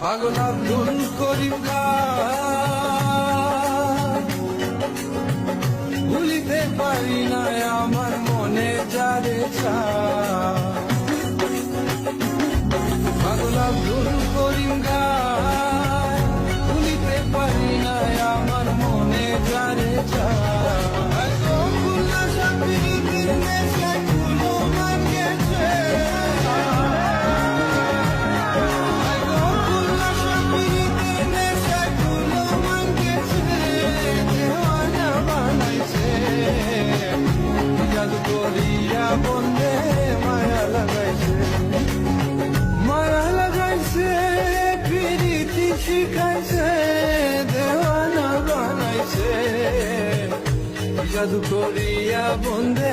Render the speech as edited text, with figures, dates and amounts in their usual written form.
পাগল আব্দুল করিম খান, ভুলিতে পারি না আমার মনে যারে চায়। পাগল আব্দুল করিম খান, ভুলিতে পারি না আমার মনে যারে চায়। বন্ধে মায়া লাগাইছে প্রীতি শিখাইছে, দেওয়ানা বানাইছে জাদু করিয়া বন্ধে